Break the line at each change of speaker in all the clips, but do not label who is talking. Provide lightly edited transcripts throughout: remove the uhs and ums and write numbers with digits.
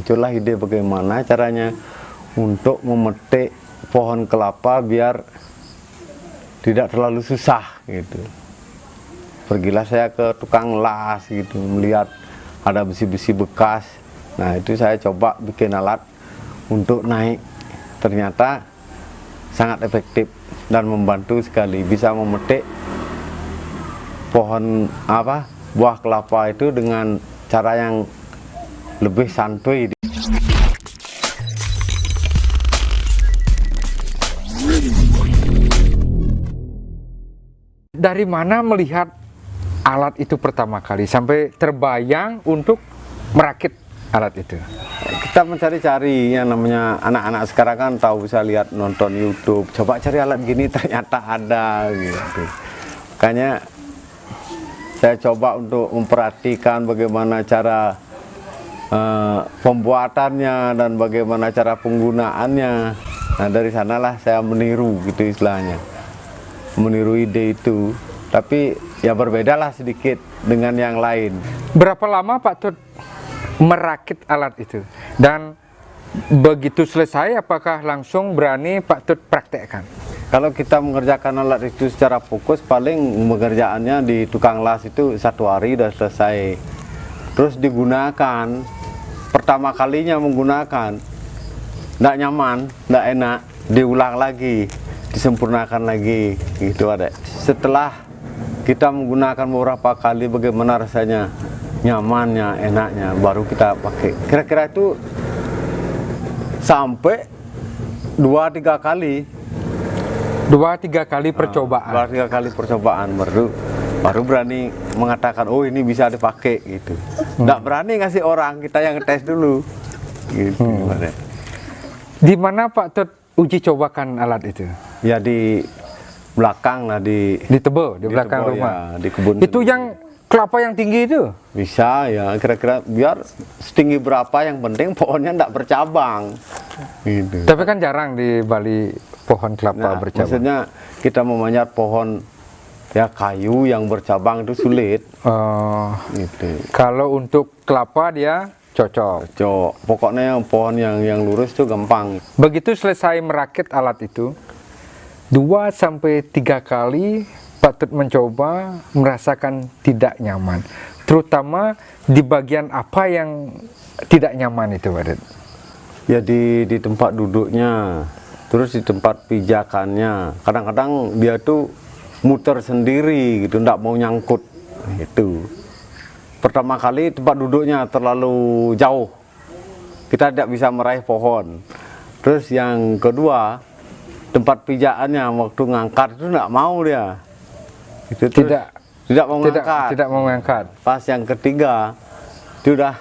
muncullah ide bagaimana caranya untuk memetik pohon kelapa biar tidak terlalu susah gitu. Pergilah saya ke tukang las gitu, melihat ada besi-besi bekas. Nah itu saya coba bikin alat untuk naik. Ternyata sangat efektif dan membantu sekali, bisa memetik pohon buah kelapa itu dengan cara yang lebih santuy.
Dari mana melihat alat itu pertama kali sampai terbayang untuk merakit alat itu?
Kita mencari-cari, yang namanya anak-anak sekarang kan tahu, bisa lihat nonton YouTube, coba cari alat gini, ternyata ada gitu. Makanya saya coba untuk memperhatikan bagaimana cara pembuatannya dan bagaimana cara penggunaannya. Nah dari sanalah saya meniru gitu istilahnya, meniru ide itu, tapi ya berbedalah sedikit dengan yang lain.
Berapa lama Pak Tut merakit alat itu? Dan begitu selesai, apakah langsung berani Pak Tut praktekkan?
Kalau kita mengerjakan alat itu secara fokus, paling mengerjaannya di tukang las itu 1 hari udah selesai. Terus digunakan, pertama kalinya menggunakan, nggak nyaman, nggak enak, diulang lagi, disempurnakan lagi, gitu ada. Setelah kita menggunakan beberapa kali, bagaimana rasanya, nyamannya, enaknya, baru kita pakai. Kira-kira itu sampai 2-3 kali.
2-3 kali percobaan.
2-3 kali percobaan baru berani mengatakan, oh ini bisa dipakai gitu. Nggak berani ngasih orang, kita yang ngetes dulu. Gitu.
Di mana Pak Tut uji cobakan alat itu?
Ya di belakang lah, di
Tebe, di belakang
Tebe,
rumah.
ya, di kebun.
Itu yang kelapa yang tinggi itu?
Bisa ya, kira-kira biar setinggi berapa, yang penting pohonnya nggak bercabang. Gitu.
Tapi kan jarang di Bali pohon kelapa bercabang.
Maksudnya kita memanjat pohon ya kayu yang bercabang itu sulit. Gitu.
Kalau untuk kelapa dia cocok.
Pokoknya yang pohon yang lurus itu gampang.
Begitu selesai merakit alat itu, 2-3 kali Pak Tut mencoba, merasakan tidak nyaman. Terutama di bagian apa yang tidak nyaman itu, Pak Tut?
Ya di tempat duduknya, terus di tempat pijakannya. Kadang-kadang dia tuh muter sendiri gitu, nggak mau nyangkut itu. Pertama kali tempat duduknya terlalu jauh, kita tidak bisa meraih pohon. Terus yang kedua, tempat pijakannya waktu ngangkat itu nggak mau dia. Itu tidak mau ngangkat.
Tidak mau ngangkat.
Pas yang ketiga, itu udah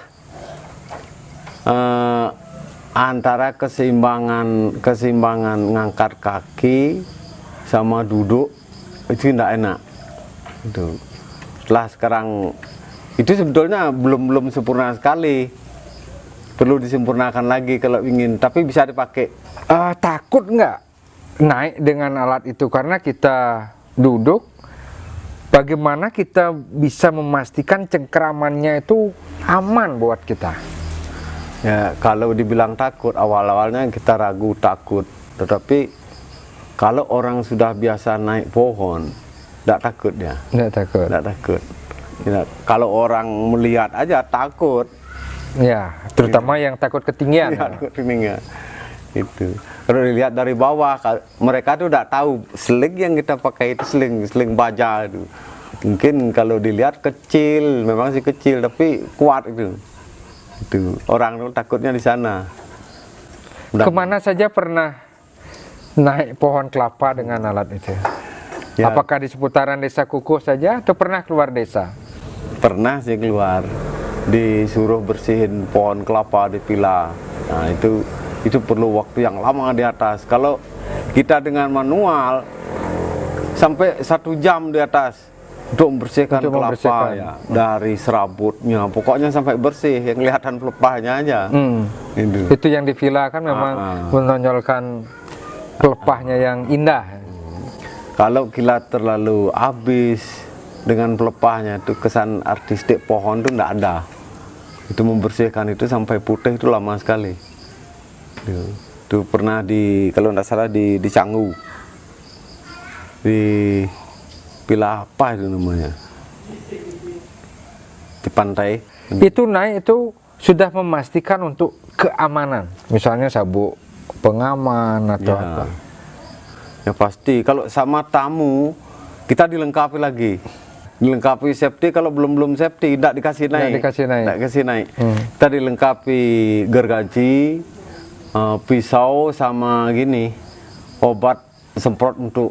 antara keseimbangan ngangkat kaki sama duduk itu tidak enak. Itu. Setelah sekarang itu sebetulnya belum sempurna sekali. Perlu disempurnakan lagi kalau ingin, tapi bisa dipakai.
Takut nggak naik dengan alat itu karena kita duduk? Bagaimana kita bisa memastikan cengkeramannya itu aman buat kita?
Ya, kalau dibilang takut, awal-awalnya kita ragu, takut. Tetapi kalau orang sudah biasa naik pohon, tidak takut dia.
Tidak takut.
Tidak takut. Ya, kalau orang melihat aja takut.
Ya, terutama yang takut ketinggian.
Ya, takut ketinggian. Itu. Kalau dilihat dari bawah, mereka tuh tidak tahu seling yang kita pakai itu seling baja itu. Mungkin kalau dilihat kecil, memang sih kecil, tapi kuat itu. Itu orang tuh takutnya di sana.
Kemana saja pernah naik pohon kelapa dengan alat itu? Ya. Apakah di seputaran desa Kukuh saja atau pernah keluar desa?
Pernah sih keluar, disuruh bersihin pohon kelapa di pila. Nah itu perlu waktu yang lama di atas. Kalau kita dengan manual sampai 1 jam di atas untuk membersihkan kelapa ya, dari serabutnya, pokoknya sampai bersih, yang kelihatan pelepahnya aja.
Itu yang di villa kan memang menonjolkan pelepahnya yang indah.
Kalau kita terlalu habis dengan pelepahnya, itu kesan artistik pohon itu tidak ada. Itu membersihkan itu sampai putih itu lama sekali. Itu pernah kalau tidak salah di Canggu, di Pilah apa itu namanya, di pantai.
Itu naik itu sudah memastikan untuk keamanan, misalnya sabuk pengaman atau
Ya.
apa.
Ya pasti, kalau sama tamu kita dilengkapi lagi. Dilengkapi safety, kalau belum safety tidak dikasih naik.
Tidak dikasih naik.
Tidak dikasih naik. Kita dilengkapi gergaji, pisau sama gini, obat semprot untuk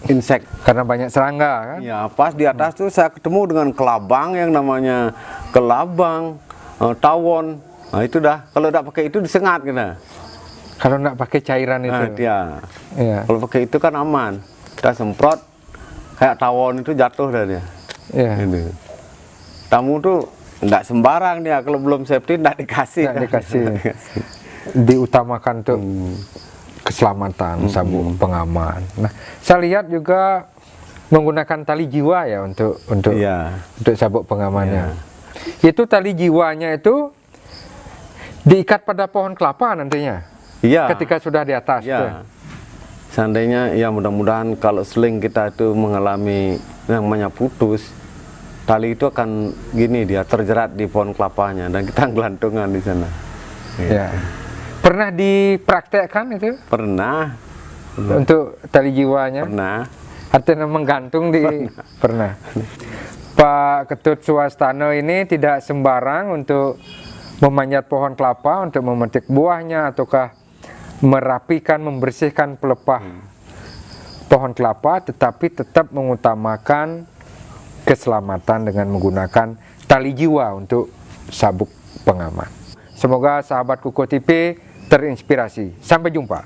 insek.
Karena banyak serangga kan.
Ya, pas di atas tuh saya ketemu dengan kelabang yang namanya kelabang, tawon. Nah, itu dah. Kalau tidak pakai itu disengat kita.
Kalau nggak pakai cairan itu.
Nah, dia.
Iya.
Kalau pakai itu kan aman. Kita semprot kayak tawon itu jatuh dah dia.
Iya.
Ini. Tamu tuh nggak sembarang dia, kalau belum safety nggak dikasih.
Nggak dikasih. Diutamakan untuk keselamatan sabuk pengaman. Nah, saya lihat juga menggunakan tali jiwa ya untuk
Iya.
untuk sabuk pengamannya. Itu tali jiwanya itu diikat pada pohon kelapa nantinya.
Iya.
Ketika sudah di atas.
Ya.
Tuh.
Seandainya ya mudah-mudahan kalau seling kita itu mengalami yang namanya putus, tali itu akan gini dia terjerat di pohon kelapanya dan kita gelantungan di sana.
Ya. Pernah dipraktekkan itu
Pernah,
untuk tali jiwanya?
pernah.
Artinya menggantung di pernah. Pak Ketut Suwastano ini tidak sembarang untuk memanjat pohon kelapa untuk memetik buahnya ataukah merapikan, membersihkan pelepah pohon kelapa, tetapi tetap mengutamakan keselamatan dengan menggunakan tali jiwa untuk sabuk pengaman. Semoga sahabat Kuko TV terinspirasi. Sampai jumpa.